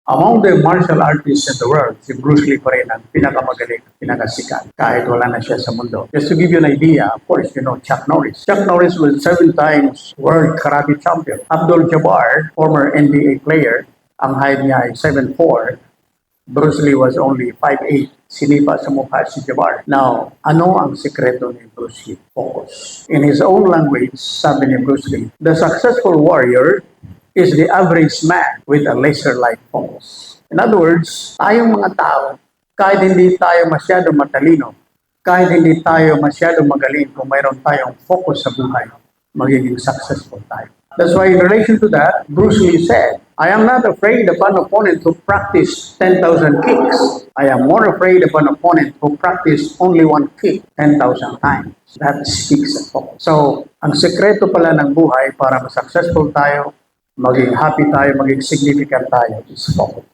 Among the martial artists in the world, si Bruce Lee pa rin ang pinakamagaling, pinakasikat, kahit wala na siya sa mundo. Just to give you an idea, of course, you know Chuck Norris. Chuck Norris was 7 times world karate champion. Abdul Jabbar, former NBA player, ang height niya ay 7'4". Bruce Lee was only 5'8". Sinipa sa mukha si Jabbar. Now, ano ang sekreto ni Bruce Lee? Focus. In his own language, sabi ni Bruce Lee, the successful warrior is the average man with a laser-like focus. In other words, tayong mga tao, kahit hindi tayo masyado matalino, kahit hindi tayo masyado magaling, kung mayroon tayong focus sa buhay, magiging successful tayo. That's why in relation to that, Bruce Lee said, I am not afraid of an opponent who practiced 10,000 kicks. I am more afraid of an opponent who practiced only one kick 10,000 times. That speaks of focus. So, ang sekreto pala ng buhay para ma-successful tayo, maging happy tayo, maging significant tayo is focus.